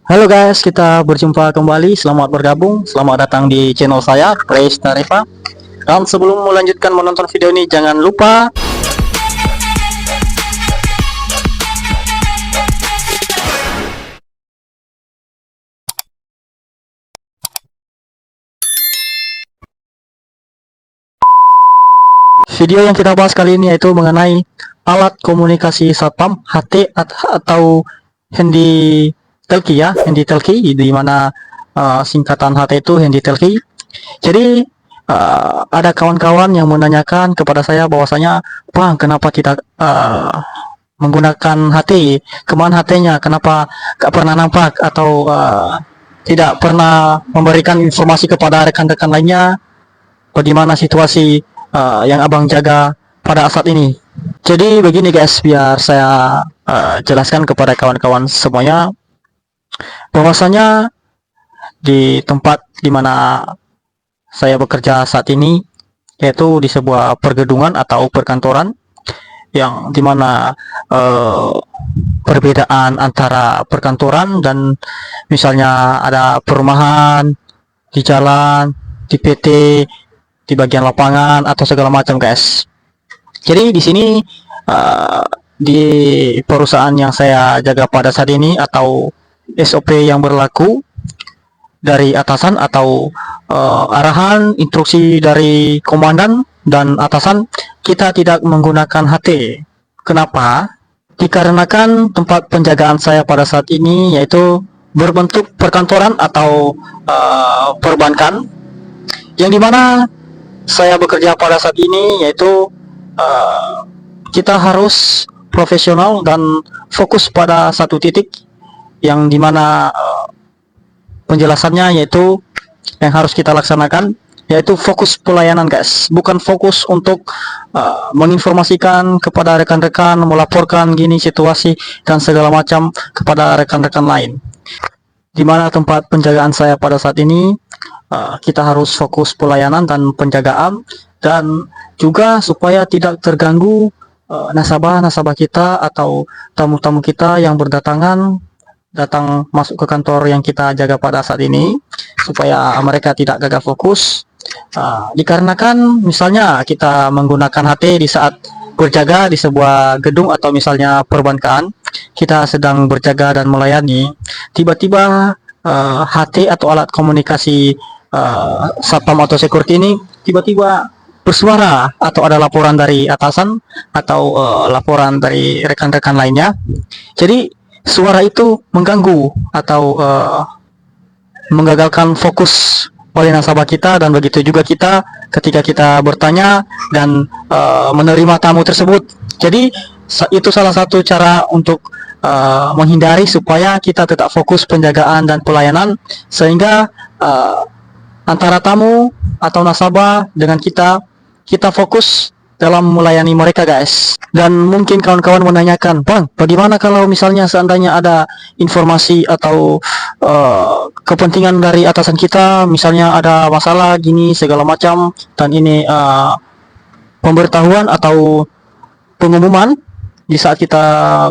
Halo guys, kita berjumpa kembali. Selamat bergabung, selamat datang di channel saya, Praise Tarifa. Dan sebelum melanjutkan menonton video ini, jangan lupa video yang kita bahas kali ini yaitu mengenai alat komunikasi satpam HT atau handy talkie ya, handy talkie di mana singkatan HT itu handy talkie. Jadi ada kawan-kawan yang menanyakan kepada saya bahwasanya, Bang, kenapa kita menggunakan HT? Kemana HT-nya? Kenapa gak pernah nampak atau tidak pernah memberikan informasi kepada rekan-rekan lainnya? Bagaimana situasi yang abang jaga pada saat ini? Jadi begini guys, biar saya jelaskan kepada kawan-kawan semuanya bahwasanya di tempat dimana saya bekerja saat ini, yaitu di sebuah pergedungan atau perkantoran yang dimana perbedaan antara perkantoran dan misalnya ada perumahan di jalan, di PT, di bagian lapangan atau segala macam guys. Jadi di sini di perusahaan yang saya jaga pada saat ini atau SOP yang berlaku dari atasan atau arahan instruksi dari komandan dan atasan, kita tidak menggunakan HT. Kenapa? Dikarenakan tempat penjagaan saya pada saat ini yaitu berbentuk perkantoran atau perbankan, yang dimana saya bekerja pada saat ini yaitu kita harus profesional dan fokus pada satu titik, yang dimana penjelasannya yaitu yang harus kita laksanakan yaitu fokus pelayanan guys, bukan fokus untuk menginformasikan kepada rekan-rekan, melaporkan gini situasi dan segala macam kepada rekan-rekan lain. Dimana tempat penjagaan saya pada saat ini kita harus fokus pelayanan dan penjagaan, dan juga supaya tidak terganggu nasabah-nasabah kita atau tamu-tamu kita yang berdatangan datang masuk ke kantor yang kita jaga pada saat ini, supaya mereka tidak gagal fokus. Dikarenakan misalnya kita menggunakan HT di saat berjaga di sebuah gedung atau misalnya perbankan, kita sedang berjaga dan melayani, tiba-tiba HT atau alat komunikasi satpam atau security ini tiba-tiba bersuara atau ada laporan dari atasan atau laporan dari rekan-rekan lainnya. Jadi suara itu mengganggu atau menggagalkan fokus oleh nasabah kita, dan begitu juga kita ketika kita bertanya dan menerima tamu tersebut. Jadi itu salah satu cara untuk menghindari supaya kita tetap fokus penjagaan dan pelayanan, sehingga antara tamu atau nasabah dengan kita fokus dalam melayani mereka guys. Dan mungkin kawan-kawan menanyakan, Bang, bagaimana kalau misalnya seandainya ada informasi atau kepentingan dari atasan kita, misalnya ada masalah gini segala macam, dan ini pemberitahuan atau pengumuman di saat kita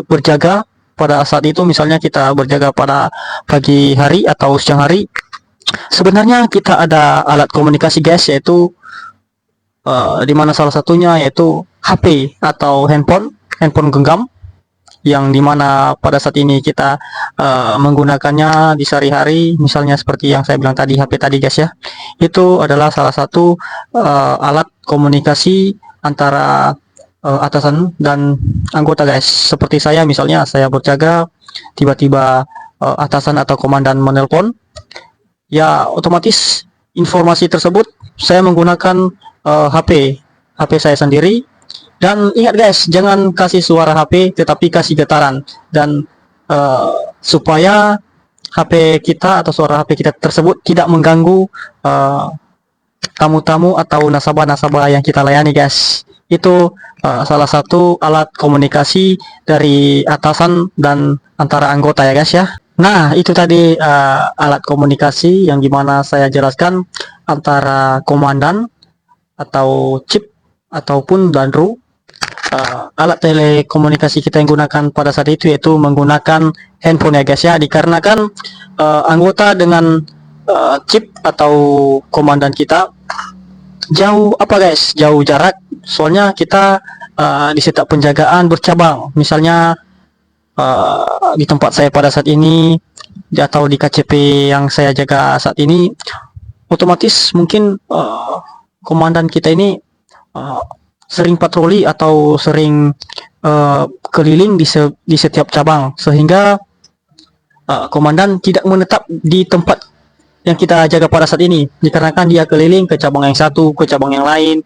berjaga pada saat itu, misalnya kita berjaga pada pagi hari atau siang hari. Sebenarnya kita ada alat komunikasi guys, yaitu di mana salah satunya yaitu HP atau handphone genggam, yang dimana pada saat ini kita menggunakannya di sehari-hari. Misalnya seperti yang saya bilang tadi, HP tadi guys ya, itu adalah salah satu alat komunikasi antara atasan dan anggota guys. Seperti saya, misalnya saya berjaga, tiba-tiba atasan atau komandan menelpon, ya otomatis informasi tersebut saya menggunakan HP saya sendiri. Dan ingat guys, jangan kasih suara HP tetapi kasih getaran, dan supaya HP kita atau suara HP kita tersebut tidak mengganggu tamu-tamu atau nasabah-nasabah yang kita layani guys. Itu salah satu alat komunikasi dari atasan dan antara anggota ya guys ya. Nah, itu tadi alat komunikasi yang dimana saya jelaskan antara komandan atau chip ataupun danru. Alat telekomunikasi kita yang gunakan pada saat itu yaitu menggunakan handphone ya guys ya, dikarenakan anggota dengan chip atau komandan kita jauh apa guys, jauh jarak. Soalnya kita di setup penjagaan bercabang. Misalnya di tempat saya pada saat ini atau di KCP yang saya jaga saat ini, otomatis mungkin komandan kita ini sering patroli atau sering keliling di setiap cabang, sehingga komandan tidak menetap di tempat yang kita jaga pada saat ini, dikarenakan dia keliling ke cabang yang satu, ke cabang yang lain.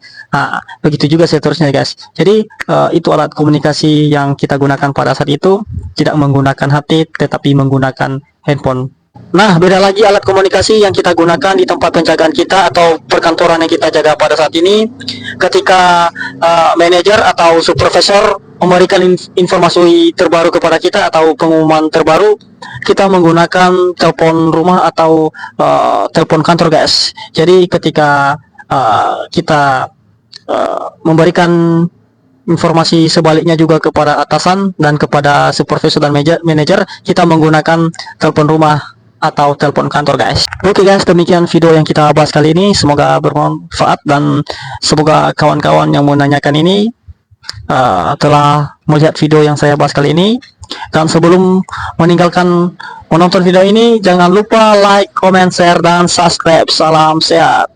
Begitu juga seterusnya guys. Jadi itu alat komunikasi yang kita gunakan pada saat itu, tidak menggunakan HP tetapi menggunakan handphone. Nah, beda lagi alat komunikasi yang kita gunakan di tempat penjagaan kita atau perkantoran yang kita jaga pada saat ini. Ketika manajer atau supervisor memberikan informasi terbaru kepada kita atau pengumuman terbaru, kita menggunakan telepon rumah atau telepon kantor guys. Jadi ketika kita memberikan informasi sebaliknya juga kepada atasan dan kepada supervisor dan manajer, kita menggunakan telepon rumah atau telepon kantor guys. Oke guys, demikian video yang kita bahas kali ini. Semoga bermanfaat dan semoga kawan-kawan yang menanyakan ini telah melihat video yang saya bahas kali ini. Dan sebelum meninggalkan menonton video ini, jangan lupa like, comment, share, dan subscribe. Salam sehat.